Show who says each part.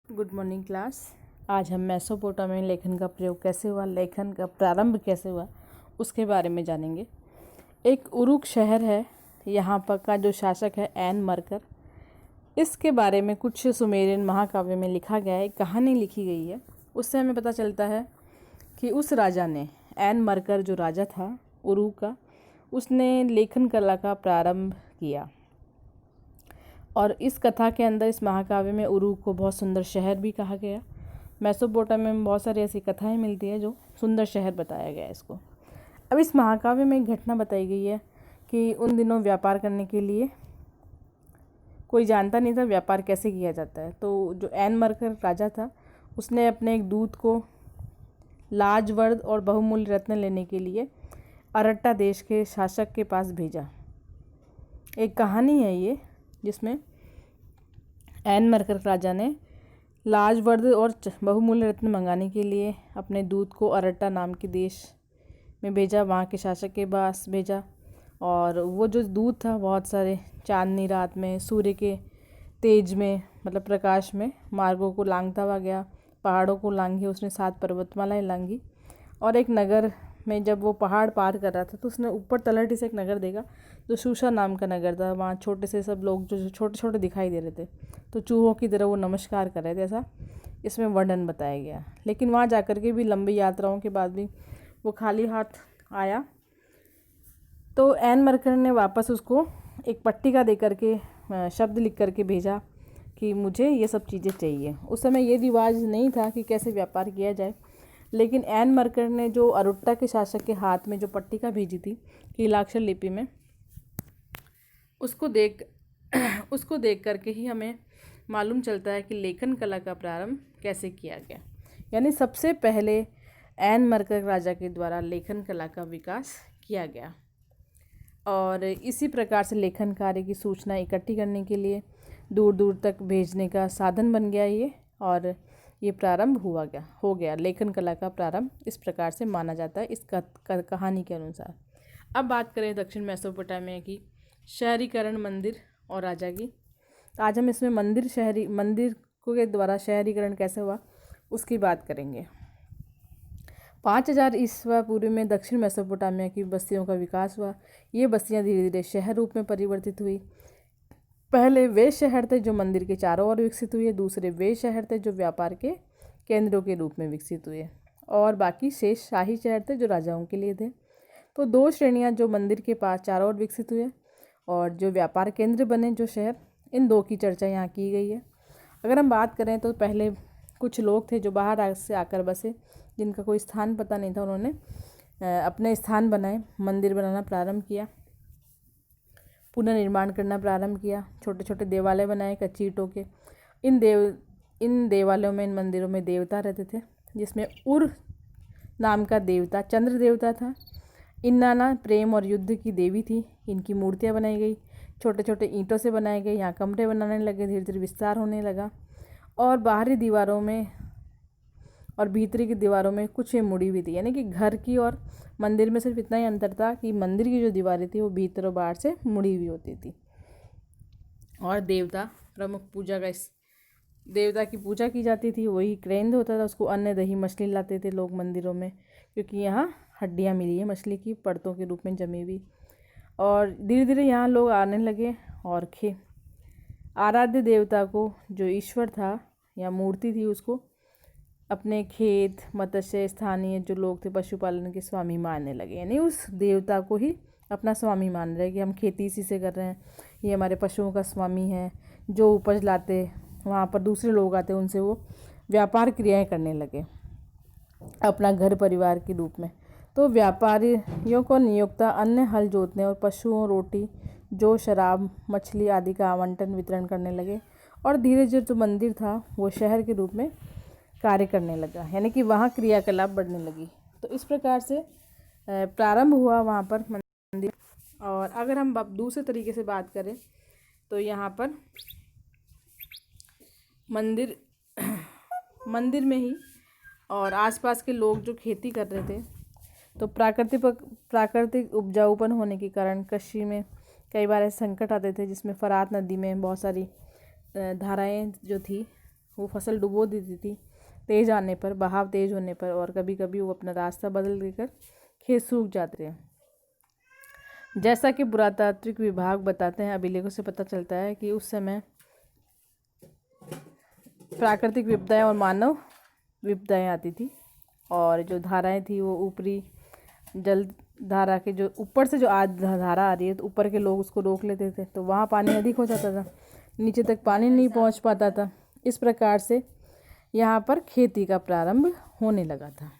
Speaker 1: Good morning class. आज हम Mesopotamian लेखन का प्रयोग कैसे हुआ, लेखन का प्रारंभ कैसे हुआ, उसके बारे में जानेंगे। एक उरुक शहर है, यहाँ पर का जो शासक है एन मरकर। इसके बारे में कुछ सुमेरियन महाकाव्य में लिखा गया है, एक कहानी लिखी गई है। उससे हमें पता चलता है कि उस राजा ने, एन मरकर जो राजा था उरुक का, उसने लेखन कला का प्रारंभ किया। और इस कथा के अंदर, इस महाकाव्य में उरुक को बहुत सुंदर शहर भी कहा गया। मेसोपोटामिया में बहुत सारी ऐसी कथाएं मिलती है जो सुंदर शहर बताया गया है इसको। अब इस महाकाव्य में एक घटना बताई गई है कि उन दिनों व्यापार करने के लिए कोई जानता नहीं था व्यापार कैसे किया जाता है। तो जो एन मरकर राजा था, उसने अपने एक दूत को लाजवर्द और बहुमूल्य रत्न लेने के लिए अरट्टा देश के शासक के पास भेजा। एक कहानी है ये, जिसमें एन मरकर राजा ने लाजवर्द और बहुमूल्य रत्न मंगाने के लिए अपने दूत को अरट्टा नाम के देश में भेजा, वहाँ के शासक के पास भेजा। और वो जो दूत था बहुत सारे चांदनी रात में, सूर्य के तेज में, मतलब प्रकाश में, मार्गों को लांघता हुआ गया, पहाड़ों को लांघी उसने, 7 पर्वतमालाएं लांघी। और एक नगर में जब वो पहाड़ पार कर रहा था तो उसने ऊपर तलहटी से एक नगर देखा जो शूशा नाम का नगर था। वहाँ छोटे से सब लोग जो छोटे छोटे दिखाई दे रहे थे, तो चूहों की तरह वो नमस्कार कर रहे थे, ऐसा इसमें वर्णन बताया गया। लेकिन वहाँ जाकर के भी लंबी यात्राओं के बाद भी वो खाली हाथ आया। तो एन मरकर ने वापस उसको एक पट्टिका दे करके, शब्द लिख करके भेजा कि मुझे ये सब चीज़ें चाहिए। उस समय ये रिवाज नहीं था कि कैसे व्यापार किया जाए, लेकिन एन मरकर ने जो अरुट्टा के शासक के हाथ में जो पट्टिका भेजी थी कीलाक्षर लिपि में, उसको देख करके ही हमें मालूम चलता है कि लेखन कला का प्रारंभ कैसे किया गया। यानी सबसे पहले एन मरकर राजा के द्वारा लेखन कला का विकास किया गया। और इसी प्रकार से लेखन कार्य की सूचना इकट्ठी करने के लिए दूर दूर तक भेजने का साधन बन गया ये। और ये प्रारंभ हो गया लेखन कला का प्रारंभ इस प्रकार से माना जाता है इस कहानी के अनुसार। अब बात करें दक्षिण मेसोपोटामिया की शहरीकरण, मंदिर और राजा की। तो आज हम इसमें मंदिर के द्वारा शहरीकरण कैसे हुआ उसकी बात करेंगे। 5000 ईस्वी पूर्व में दक्षिण मेसोपोटामिया की बस्तियों का विकास हुआ। ये बस्तियां धीरे धीरे शहर रूप में परिवर्तित हुई। पहले वे शहर थे जो मंदिर के चारों ओर विकसित हुए, दूसरे वे शहर थे जो व्यापार के केंद्रों के रूप में विकसित हुए, और बाकी शेष शाही शहर थे जो राजाओं के लिए थे। तो 2 श्रेणियां जो मंदिर के पास चारों ओर विकसित हुए और जो व्यापार केंद्र बने जो शहर, इन 2 की चर्चा यहाँ की गई है। अगर हम बात करें तो पहले कुछ लोग थे जो बाहर से आकर बसे, जिनका कोई स्थान पता नहीं था। उन्होंने अपने स्थान बनाए, मंदिर बनाना प्रारंभ किया, पुनर्निर्माण करना प्रारंभ किया, छोटे छोटे देवालय बनाए कच्ची ईंटों के। इन देवालयों में, इन मंदिरों में देवता रहते थे, जिसमें उर नाम का देवता चंद्र देवता था। इन्नाना प्रेम और युद्ध की देवी थी। इनकी मूर्तियाँ बनाई गई, छोटे छोटे ईंटों से बनाए गए। यहाँ कमरे बनाने लगे, धीरे धीरे विस्तार होने लगा। और बाहरी दीवारों में और भीतरी की दीवारों में कुछ ये मुड़ी हुई थी। यानी कि घर की और मंदिर में सिर्फ इतना ही अंतर था कि मंदिर की जो दीवारें थी वो भीतर और बाहर से मुड़ी हुई होती थी। और देवता प्रमुख पूजा का, इस देवता की पूजा की जाती थी। वही क्रेंद होता था, उसको अन्न दही मछली लाते थे लोग मंदिरों में, क्योंकि यहाँ हड्डियाँ मिली है मछली की परतों के रूप में जमी हुई। और धीरे धीरे यहाँ लोग आने लगे और आराध्य देवता को, जो ईश्वर था या मूर्ति थी, उसको अपने खेत, मत्स्य, स्थानीय जो लोग थे पशुपालन के स्वामी मानने लगे। यानी उस देवता को ही अपना स्वामी मान रहे कि हम खेती इसी से कर रहे हैं, ये हमारे पशुओं का स्वामी है। जो उपज लाते वहाँ पर दूसरे लोग आते, उनसे वो व्यापार क्रियाएं करने लगे अपना घर परिवार के रूप में। तो व्यापारियों को नियोक्ता अन्य हल जोतने और पशुओं, रोटी, जो शराब, मछली आदि का आवंटन वितरण करने लगे। और धीरे धीरे जो मंदिर था वो शहर के रूप में कार्य करने लगा, यानी कि वहाँ क्रियाकलाप बढ़ने लगी। तो इस प्रकार से प्रारंभ हुआ वहाँ पर मंदिर। और अगर हम दूसरे तरीके से बात करें तो यहाँ पर मंदिर में ही और आसपास के लोग जो खेती कर रहे थे, तो प्राकृतिक उपजाऊपन होने के कारण कृषि में कई बार ऐसे संकट आते थे, जिसमें फरात नदी में बहुत सारी धाराएं जो थी वो फसल डुबो देती थी तेज़ आने पर, बहाव तेज़ होने पर, और कभी कभी वो अपना रास्ता बदल देकर खेत सूख जाते हैं। जैसा कि पुरातात्विक विभाग बताते हैं, अभिलेखों से पता चलता है कि उस समय प्राकृतिक विपदाएं और मानव विपदाएं आती थी, और जो धाराएं थी वो ऊपरी जल धारा के जो ऊपर से जो आज धारा आ रही है तो ऊपर के लोग उसको रोक लेते थे, तो वहाँ पानी अधिक हो जाता था, नीचे तक पानी नहीं पहुँच पाता था। इस प्रकार से यहाँ पर खेती का प्रारंभ होने लगा था।